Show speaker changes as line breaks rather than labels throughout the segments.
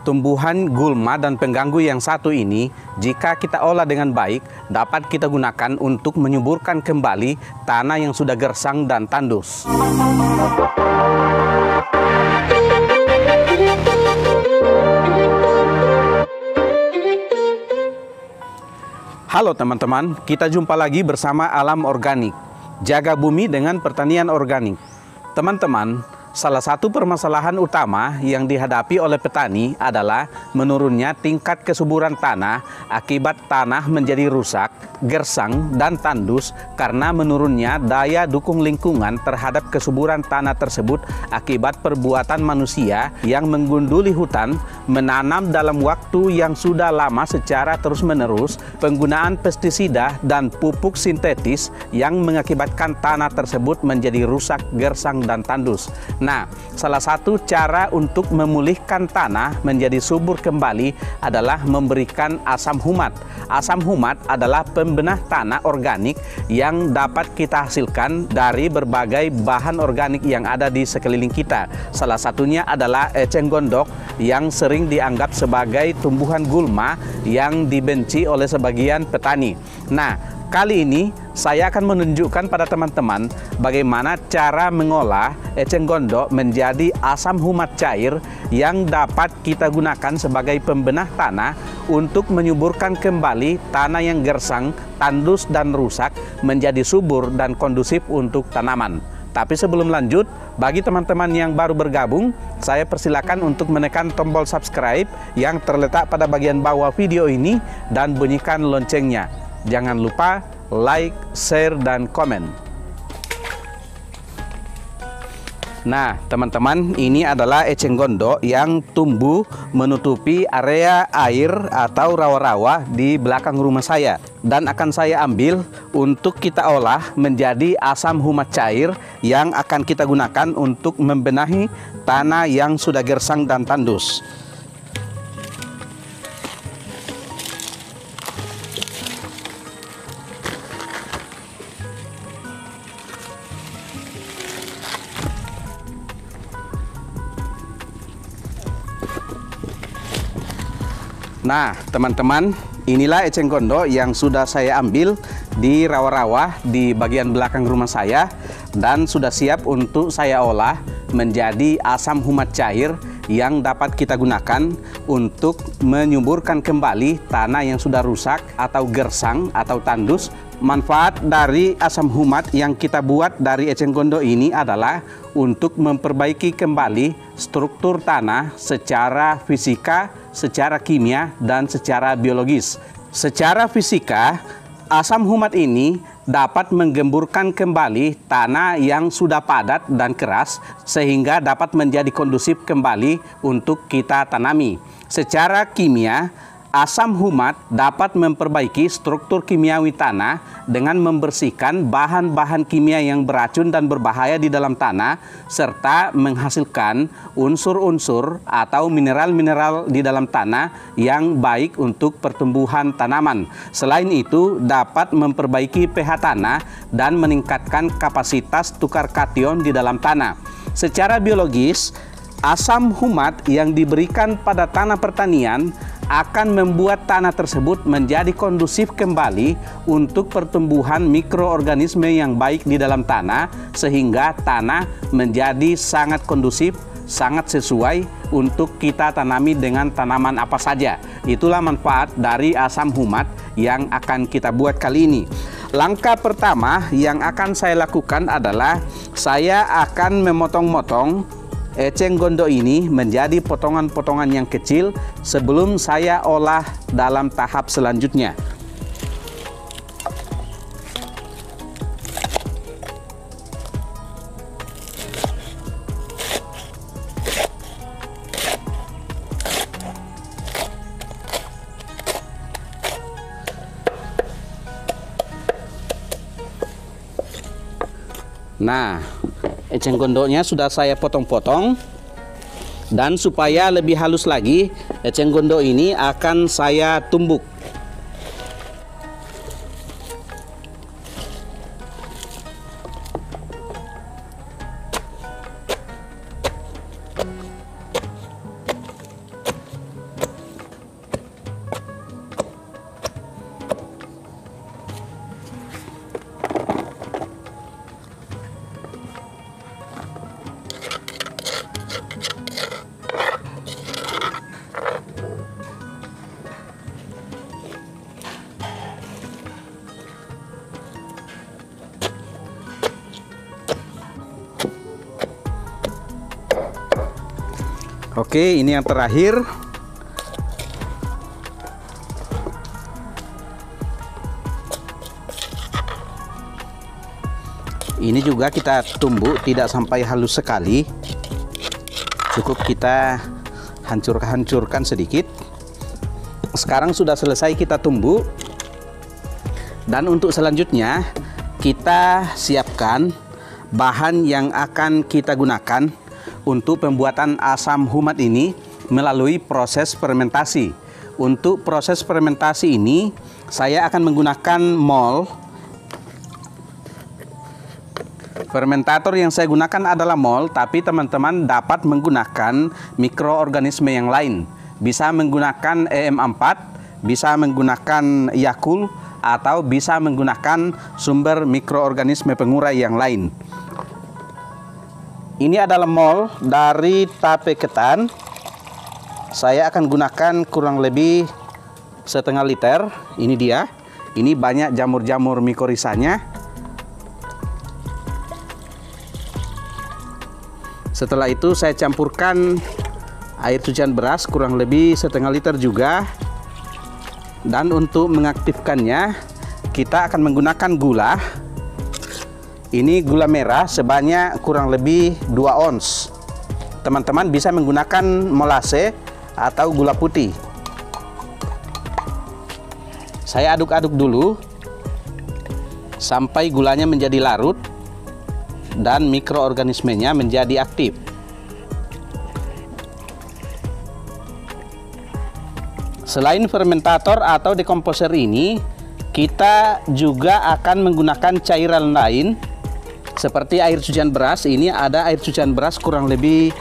Tumbuhan gulma dan pengganggu yang satu ini, jika kita olah dengan baik, dapat kita gunakan untuk menyuburkan kembali tanah yang sudah gersang dan tandus. Halo teman-teman, kita jumpa lagi bersama Alam Organik. Jaga bumi dengan pertanian organik. Teman-teman, salah satu permasalahan utama yang dihadapi oleh petani adalah menurunnya tingkat kesuburan tanah akibat tanah menjadi rusak, gersang, dan tandus karena menurunnya daya dukung lingkungan terhadap kesuburan tanah tersebut akibat perbuatan manusia yang menggunduli hutan, menanam dalam waktu yang sudah lama secara terus-menerus, penggunaan pestisida dan pupuk sintetis yang mengakibatkan tanah tersebut menjadi rusak, gersang, dan tandus. Nah, salah satu cara untuk memulihkan tanah menjadi subur kembali adalah memberikan asam humat. Asam humat adalah pembenah tanah organik yang dapat kita hasilkan dari berbagai bahan organik yang ada di sekeliling kita. Salah satunya adalah eceng gondok yang sering dianggap sebagai tumbuhan gulma yang dibenci oleh sebagian petani. Nah, kali ini saya akan menunjukkan pada teman-teman bagaimana cara mengolah eceng gondok menjadi asam humat cair yang dapat kita gunakan sebagai pembenah tanah untuk menyuburkan kembali tanah yang gersang, tandus, dan rusak menjadi subur dan kondusif untuk tanaman. Tapi sebelum lanjut, bagi teman-teman yang baru bergabung, saya persilakan untuk menekan tombol subscribe yang terletak pada bagian bawah video ini dan bunyikan loncengnya. Jangan lupa like, share, dan komen. Nah, teman-teman, ini adalah eceng gondok yang tumbuh menutupi area air atau rawa-rawa di belakang rumah saya. Dan akan saya ambil untuk kita olah menjadi asam humat cair yang akan kita gunakan untuk membenahi tanah yang sudah gersang dan tandus. Nah, teman-teman, inilah eceng gondok yang sudah saya ambil di rawa-rawa di bagian belakang rumah saya dan sudah siap untuk saya olah menjadi asam humat cair yang dapat kita gunakan untuk menyuburkan kembali tanah yang sudah rusak atau gersang atau tandus. Manfaat dari asam humat yang kita buat dari eceng gondok ini adalah untuk memperbaiki kembali struktur tanah secara fisika, secara kimia, dan secara biologis. Secara fisika, asam humat ini dapat menggemburkan kembali tanah yang sudah padat dan keras sehingga dapat menjadi kondusif kembali untuk kita tanami. Secara kimia, asam humat dapat memperbaiki struktur kimiawi tanah dengan membersihkan bahan-bahan kimia yang beracun dan berbahaya di dalam tanah serta menghasilkan unsur-unsur atau mineral-mineral di dalam tanah yang baik untuk pertumbuhan tanaman. Selain itu, dapat memperbaiki pH tanah dan meningkatkan kapasitas tukar kation di dalam tanah. Secara biologis, asam humat yang diberikan pada tanah pertanian akan membuat tanah tersebut menjadi kondusif kembali untuk pertumbuhan mikroorganisme yang baik di dalam tanah sehingga tanah menjadi sangat kondusif, sangat sesuai untuk kita tanami dengan tanaman apa saja. Itulah manfaat dari asam humat yang akan kita buat kali ini. Langkah pertama yang akan saya lakukan adalah saya akan memotong-motong eceng gondok ini menjadi potongan-potongan yang kecil sebelum saya olah dalam tahap selanjutnya. Nah, eceng gondoknya sudah saya potong-potong dan supaya lebih halus lagi, eceng gondok ini akan saya tumbuk. Oke, ini yang terakhir. Ini juga kita tumbuk, tidak sampai halus sekali. Cukup kita hancurkan sedikit. Sekarang sudah selesai kita tumbuk. Dan untuk selanjutnya kita siapkan bahan yang akan kita gunakan untuk pembuatan asam humat ini melalui proses fermentasi. Untuk proses fermentasi ini saya akan menggunakan mol. Fermentator yang saya gunakan adalah mol, tapi teman-teman dapat menggunakan mikroorganisme yang lain. Bisa menggunakan EM4, bisa menggunakan Yakult, atau bisa menggunakan sumber mikroorganisme pengurai yang lain. Ini adalah mol dari tape ketan. Saya akan gunakan kurang lebih setengah liter. Ini dia. Ini banyak jamur-jamur mikorisanya. Setelah itu saya campurkan air cucian beras kurang lebih setengah liter juga. Dan untuk mengaktifkannya kita akan menggunakan gula. Ini gula merah sebanyak kurang lebih 2 ons. Teman-teman bisa menggunakan molase atau gula putih. Saya aduk-aduk dulu sampai gulanya menjadi larut dan mikroorganismenya menjadi aktif. Selain fermentator atau dekomposer ini, kita juga akan menggunakan cairan lain seperti air cucian beras. Ini ada air cucian beras kurang lebih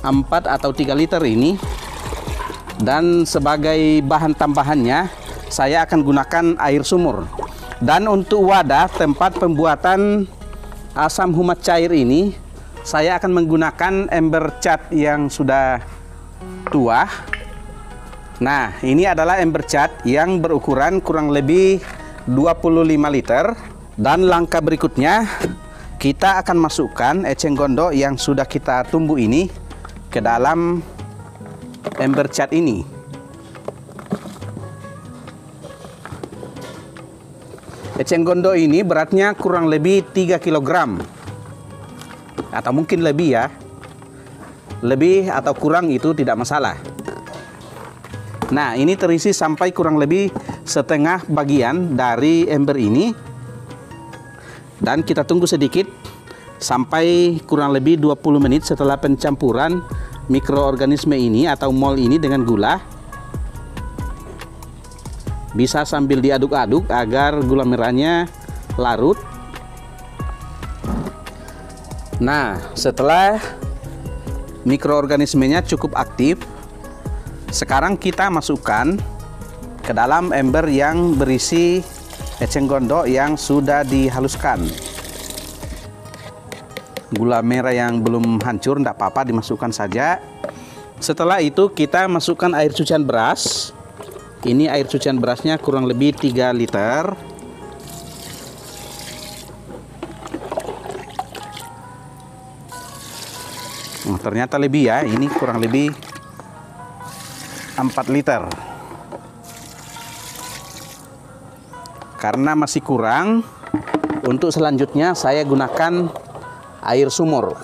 4 atau 3 liter ini. Dan sebagai bahan tambahannya saya akan gunakan air sumur. Dan untuk wadah tempat pembuatan asam humat cair ini, saya akan menggunakan ember cat yang sudah tua. Nah, ini adalah ember cat yang berukuran kurang lebih 25 liter. Dan langkah berikutnya, kita akan masukkan eceng gondok yang sudah kita tumbuk ini ke dalam ember cat ini. Eceng gondok ini beratnya kurang lebih 3 kg. Atau mungkin lebih ya. Lebih atau kurang itu tidak masalah. Nah, ini terisi sampai kurang lebih setengah bagian dari ember ini. Dan kita tunggu sedikit sampai kurang lebih 20 menit setelah pencampuran mikroorganisme ini atau mol ini dengan gula. Bisa sambil diaduk-aduk agar gula merahnya larut. Nah, setelah mikroorganismenya cukup aktif, sekarang kita masukkan ke dalam ember yang berisi eceng gondok yang sudah dihaluskan. Gula merah yang belum hancur tidak apa-apa, dimasukkan saja. Setelah itu kita masukkan air cucian beras. Ini air cucian berasnya kurang lebih 3 liter. Oh, ternyata lebih ya, ini kurang lebih 4 liter. Karena masih kurang, untuk selanjutnya saya gunakan air sumur.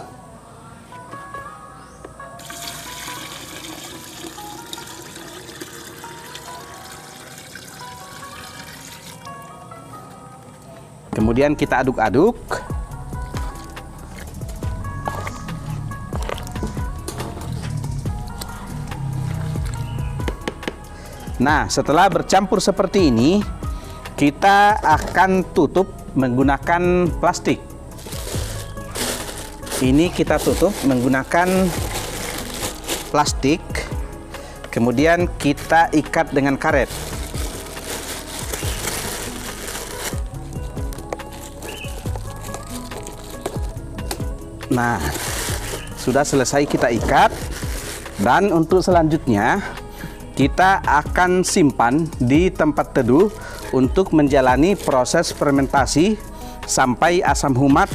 Kemudian kita aduk-aduk. Nah, setelah bercampur seperti ini, kita akan tutup menggunakan plastik. Ini kita tutup menggunakan plastik. Kemudian kita ikat dengan karet. Nah, sudah selesai kita ikat. Dan untuk selanjutnya kita akan simpan di tempat teduh untuk menjalani proses fermentasi sampai asam humat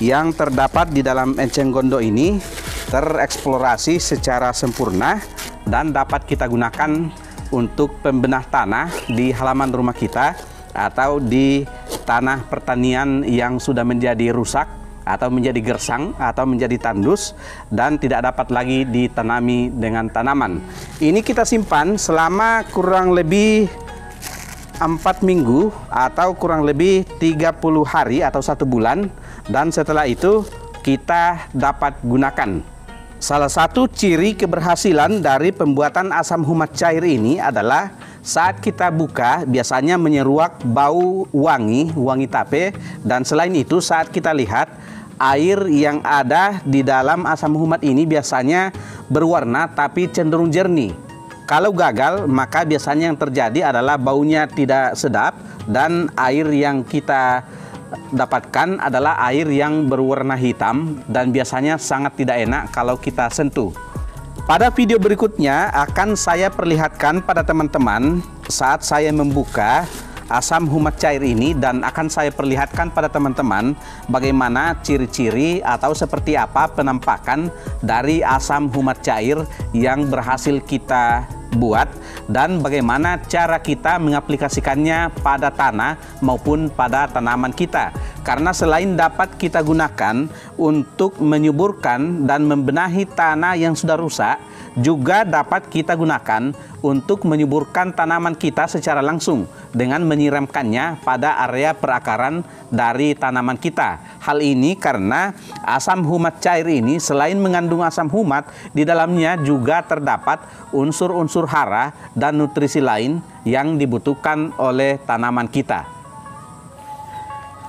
yang terdapat di dalam eceng gondok ini tereksplorasi secara sempurna dan dapat kita gunakan untuk pembenah tanah di halaman rumah kita atau di tanah pertanian yang sudah menjadi rusak atau menjadi gersang atau menjadi tandus dan tidak dapat lagi ditanami dengan tanaman. Ini kita simpan selama kurang lebih 4 minggu atau kurang lebih 30 hari atau 1 bulan, dan setelah itu kita dapat gunakan. Salah satu ciri keberhasilan dari pembuatan asam humat cair ini adalah saat kita buka biasanya menyeruak bau wangi tape, dan selain itu saat kita lihat air yang ada di dalam asam humat ini biasanya berwarna tapi cenderung jernih. Kalau gagal, maka biasanya yang terjadi adalah baunya tidak sedap dan air yang kita dapatkan adalah air yang berwarna hitam dan biasanya sangat tidak enak kalau kita sentuh. Pada video berikutnya akan saya perlihatkan pada teman-teman saat saya membuka asam humat cair ini, dan akan saya perlihatkan pada teman-teman bagaimana ciri-ciri atau seperti apa penampakan dari asam humat cair yang berhasil kita buat dan bagaimana cara kita mengaplikasikannya pada tanah maupun pada tanaman kita. Karena selain dapat kita gunakan untuk menyuburkan dan membenahi tanah yang sudah rusak, juga dapat kita gunakan untuk menyuburkan tanaman kita secara langsung dengan menyiramkannya pada area perakaran dari tanaman kita. Hal ini karena asam humat cair ini selain mengandung asam humat, di dalamnya juga terdapat unsur-unsur hara dan nutrisi lain yang dibutuhkan oleh tanaman kita.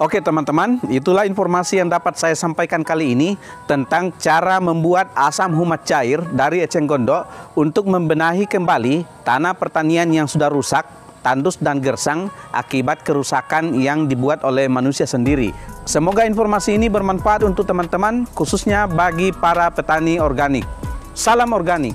Oke teman-teman, itulah informasi yang dapat saya sampaikan kali ini tentang cara membuat asam humat cair dari eceng gondok untuk membenahi kembali tanah pertanian yang sudah rusak, tandus dan gersang akibat kerusakan yang dibuat oleh manusia sendiri. Semoga informasi ini bermanfaat untuk teman-teman, khususnya bagi para petani organik. Salam organik.